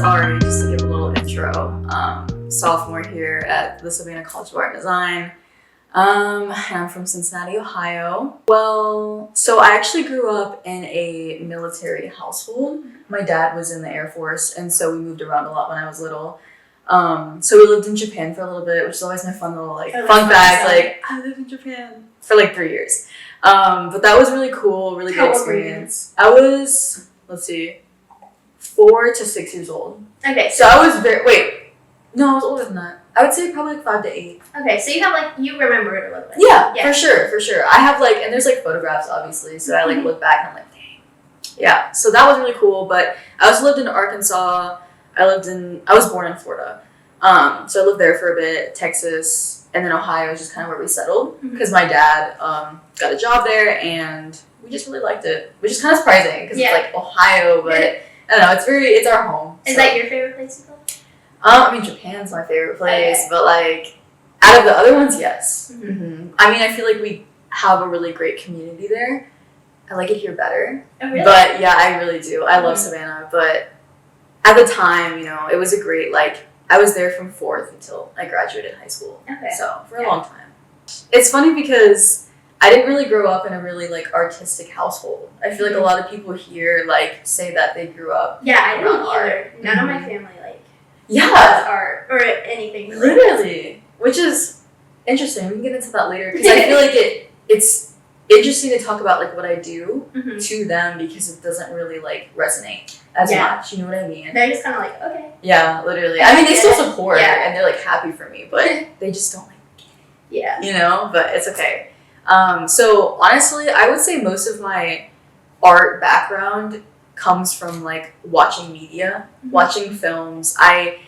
Ari, just to give a little intro. Sophomore here at the Savannah College of Art and Design. And I'm from Cincinnati, Ohio. Well, so I actually grew up in a military household. My dad was in the Air Force, and so we moved around a lot when I was little. So we lived in Japan for a little bit, which is always my fun little fun fact. Like, I lived in Japan for 3 years. But that was really cool, really good experience. I was, 4 to 6 years old. Okay. So I was I was older than that. I would say probably 5 to 8. Okay, so you have you remember it a little bit. Yeah, for sure. I have and there's photographs obviously, so I look back and I'm like, dang. Yeah, so that was really cool, but I also lived in Arkansas. I was born in Florida. So I lived there for a bit, Texas, and then Ohio is just kind of where we settled because my dad got a job there and we just really liked it, which is kind of surprising because it's Ohio, but I don't know, it's our home. Is that your favorite place to go? Japan's my favorite place, but out of the other ones, yes. Mm-hmm. I feel like we have a really great community there. I like it here better. Oh, really? But yeah, I really do. I love Savannah, but at the time, it was a great, I was there from 4th until I graduated high school. Okay. So for a long time. It's funny because I didn't really grow up in a really artistic household. I feel like a lot of people here say that they grew up. Yeah, I didn't either. None of my family does art or anything. Literally, which is interesting. We can get into that later because I feel like it's interesting to talk about what I do to them because it doesn't really resonate as much. You know what I mean? They're just kind of okay. Yeah, literally. They still support and they're happy for me, but they just don't get it. Yeah. But it's okay. So honestly, I would say most of my art background comes from watching media, watching films. I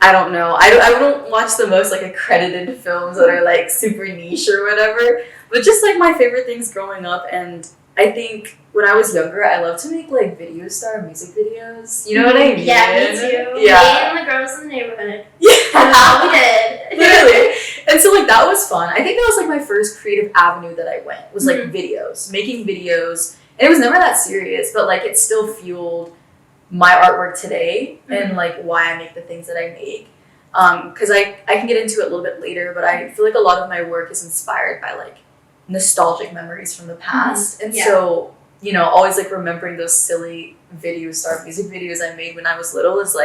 don't know. I don't watch the most accredited films that are super niche or whatever. But just my favorite things growing up, and I think when I was younger, I loved to make video star music videos. You know what I mean? Yeah, me too. Yeah. Me and the girls in the neighborhood. Yeah, that's all we did. Literally. And so that was fun. I think that was my first creative avenue that I went was videos, making videos. And it was never that serious, but it still fueled my artwork today and why I make the things that I make. Because I can get into it a little bit later, but I feel a lot of my work is inspired by nostalgic memories from the past. And so, always remembering those silly video star music videos I made when I was little is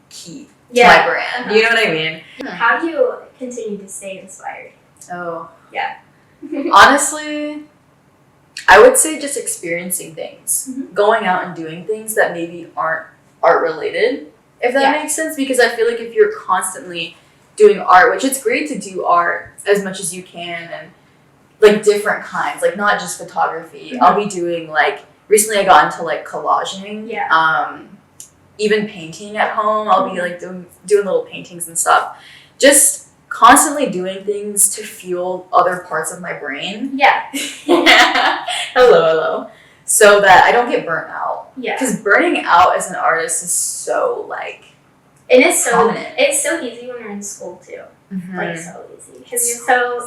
key to my brand. You know what I mean? How do you continue to stay inspired? Oh. Yeah. Honestly, I would say just experiencing things, going out and doing things that maybe aren't art related, if that makes sense. Because I feel if you're constantly doing art, which it's great to do art as much as you can and different kinds, not just photography. I'll be doing recently I got into collaging, even painting at home. I'll be doing little paintings and stuff. Just constantly doing things to fuel other parts of my brain. Yeah. Hello. So that I don't get burnt out. Yeah. Because burning out as an artist is so it is so prominent. It's so easy when you're in school too. So easy because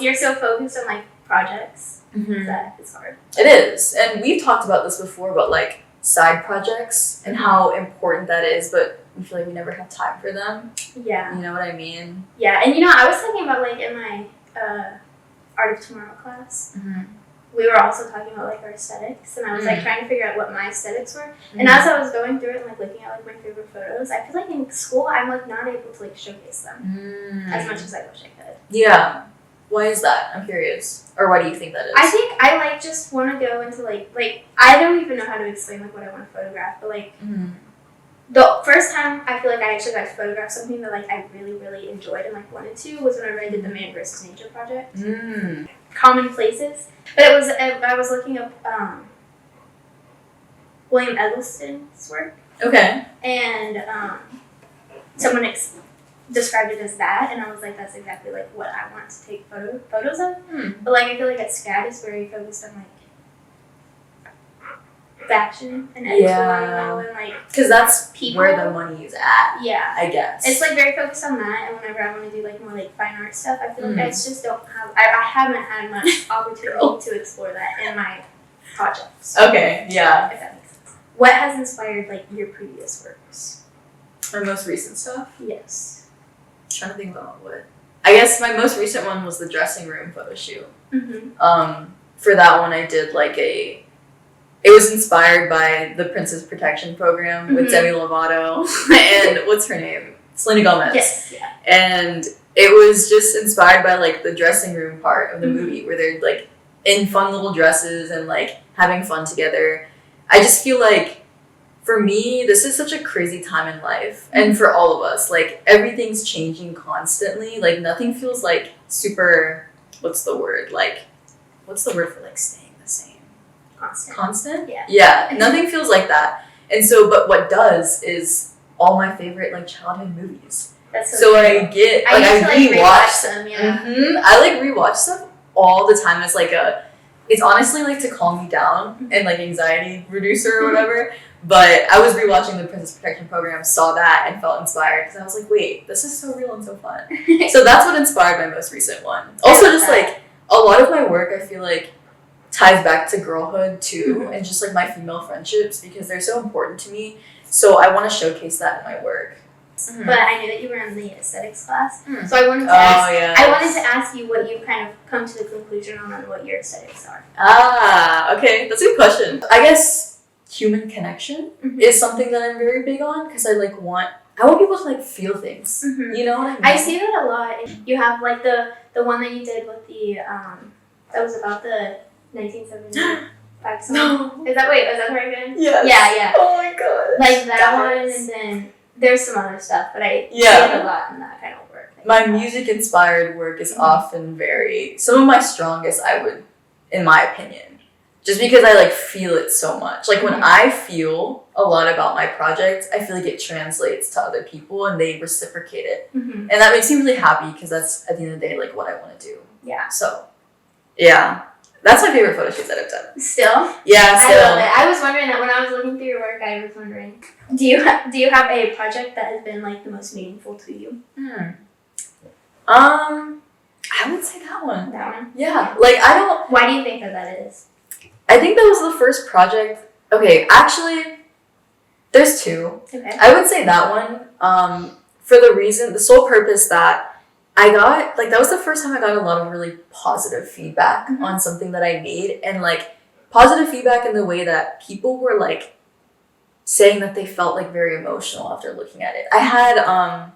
you're so focused on projects that it's hard. It is, and we've talked about this before, but side projects and how important that is, but we feel we never have time for them. Yeah. You know what I mean? Yeah, and I was talking about in my Art of Tomorrow class, we were also talking about our aesthetics, and I was trying to figure out what my aesthetics were. And as I was going through it and looking at my favorite photos, I feel in school I'm not able to showcase them as much as I wish I could. Yeah. Why is that? I'm curious. Or why do you think that is? I think I just want to go into I don't even know how to explain what I want to photograph, but the first time I feel I actually got to photograph something that I really, really enjoyed and wanted to was whenever I did the Man vs. Nature project. Common Places. But it was I was looking up William Eggleston's work. Okay. And someone described it as that, and I was that's exactly what I want to take photos of. But I feel at SCAD is very focused on fashion and editorial and because that's people. Where the money is at. Yeah, I guess it's very focused on that. And whenever I want to do more fine art stuff, I feel I just don't have. I haven't had much opportunity to explore that in my projects. Okay, yeah. If that makes sense. What has inspired your previous works? My most recent stuff? Yes. I'm trying to think about what. I guess my most recent one was the dressing room photo shoot. For that one, I did like it was inspired by the Princess Protection Program with Demi Lovato and what's her name? Selena Gomez. Yes, yeah. And it was just inspired by like the dressing room part of the movie where they're like in fun little dresses and like having fun together. I just feel like for me, this is such a crazy time in life. And for all of us, like everything's changing constantly. Like nothing feels like super, what's the word for like staying the same? Constant? Yeah. Yeah, nothing feels like that. And so, but what does is all my favorite like childhood movies. That's so cool. I get, like I rewatch them. Yeah. I like rewatch stuff all the time. It's like it's honestly like to calm me down and like anxiety reducer or whatever. But I was rewatching the Princess Protection Program, saw that, and felt inspired because I was like, wait, this is so real and so fun. So that's what inspired my most recent one. Also, just like a lot of my work, I feel like ties back to girlhood too, and just like my female friendships because they're so important to me. So I want to showcase that in my work. But I knew that you were in the aesthetics class, so I wanted to ask. Yes. I wanted to ask you what you've kind of come to the conclusion on what your aesthetics are. Okay, that's a good question. I guess human connection is something that I'm very big on because I want people to like feel things. You know what I mean? I see that a lot. You have like the one that you did with the that was about the 1975 song. No. Was that the right one? Yes. Yeah. Oh my god. Like that one, and then there's some other stuff, but I see it a lot in that kind of work. My music inspired work is often some of my strongest, in my opinion, just because I like feel it so much. Like when I feel a lot about my project, I feel like it translates to other people and they reciprocate it. And that makes me really happy because that's at the end of the day like what I want to do. Yeah. So, yeah. That's my favorite photo shoots that I've done. Still? Yeah, still. I love it. I was wondering that when I was looking through your work, I was wondering, do you have a project that has been like the most meaningful to you? I would say that one. That one? Yeah. Like Why do you think that is? I think that was the first project. Okay, actually, there's two. Okay. I would say that one, for the sole purpose that I got, like, that was the first time I got a lot of really positive feedback on something that I made. And, like, positive feedback in the way that people were, like, saying that they felt, like, very emotional after looking at it. I had,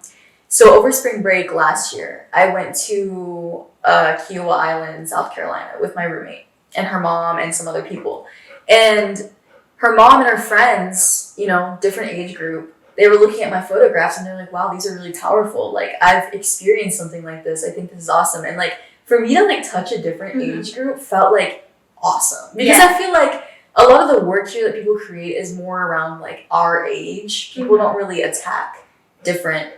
so over spring break last year, I went to Kiowa Island, South Carolina with my roommate and her mom and some other people. And her mom and her friends, different age group, they were looking at my photographs and they're like, wow, these are really powerful. Like, I've experienced something like this. I think this is awesome. And like, for me to like touch a different age group felt like awesome. Because I feel like a lot of the work here that people create is more around like our age. People don't really attack different,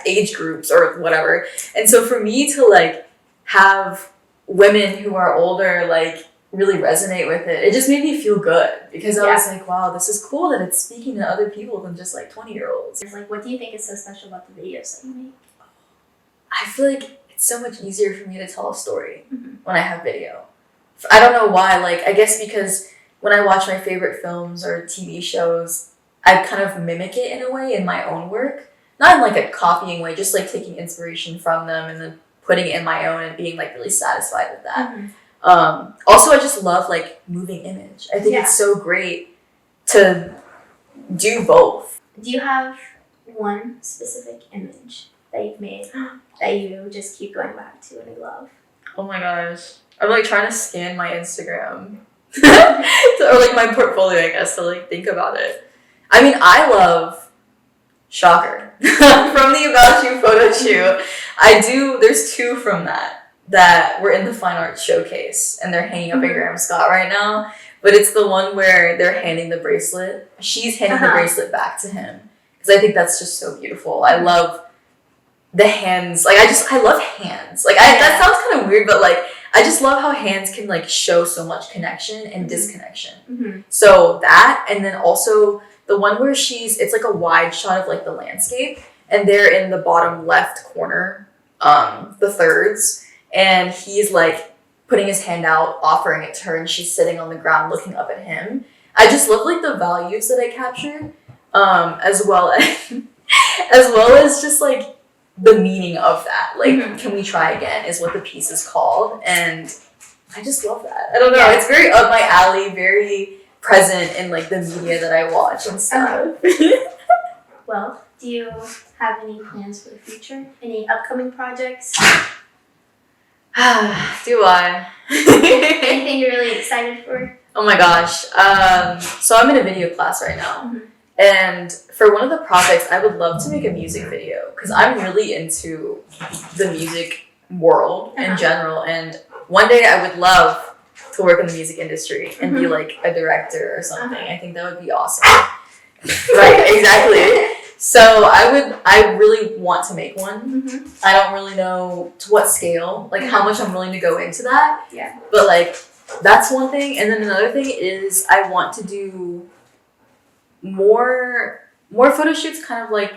age groups or whatever. And so for me to like have women who are older, like, really resonate with it just made me feel good because I was like, wow, this is cool that it's speaking to other people than just like 20-year-olds. It's like, what do you think is so special about the videos that you make? I feel like it's so much easier for me to tell a story when I have video. I don't know why, like, I guess because when I watch my favorite films or TV shows, I kind of mimic it in a way in my own work. Not in like a copying way, just like taking inspiration from them and then putting it in my own and being like really satisfied with that. Also, I just love like moving image. I think it's so great to do both. Do you have one specific image that you've made that you just keep going back to and you love? Oh my gosh. I'm like trying to scan my Instagram or like my portfolio, I guess, to like think about it. I mean, I love Shocker from the About You photo shoot. There's two from that were in the Fine Arts Showcase, and they're hanging up in Graham Scott right now. But it's the one where they're handing the bracelet. She's handing the bracelet back to him. Because I think that's just so beautiful. I love the hands. Like, I love hands. Like, that sounds kind of weird, but like, I just love how hands can like show so much connection and disconnection. So that, and then also the one where it's like a wide shot of like the landscape, and they're in the bottom left corner, the thirds. And he's like putting his hand out, offering it to her, and she's sitting on the ground looking up at him. I just love like the values that I captured, as well as as well as just like the meaning of that. Like, can we try again? Is what the piece is called, and I just love that. I don't know. It's very up my alley. Very present in like the media that I watch and stuff. Well, do you have any plans for the future? Any upcoming projects? Do I? Anything you're really excited for? Oh my gosh. So I'm in a video class right now. And for one of the projects, I would love to make a music video because I'm really into the music world in general. And one day I would love to work in the music industry and be like a director or something. I think that would be awesome. Right, exactly. So I really want to make one. I don't really know to what scale, like how much I'm willing to go into that. Yeah. But like, that's one thing. And then another thing is I want to do more photo shoots, kind of like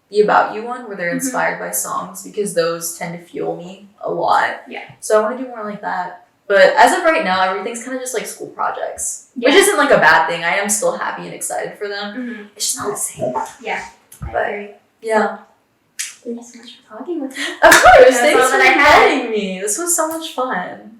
the About You one where they're inspired by songs, because those tend to fuel me a lot. Yeah. So I want to do more like that. But as of right now, everything's kind of just like school projects, which isn't like a bad thing. I am still happy and excited for them. It's just not the same. Yeah, I agree. Yeah. Thank you so much for talking with me. Of course. That's Thanks all for that I had. inviting me. This was so much fun.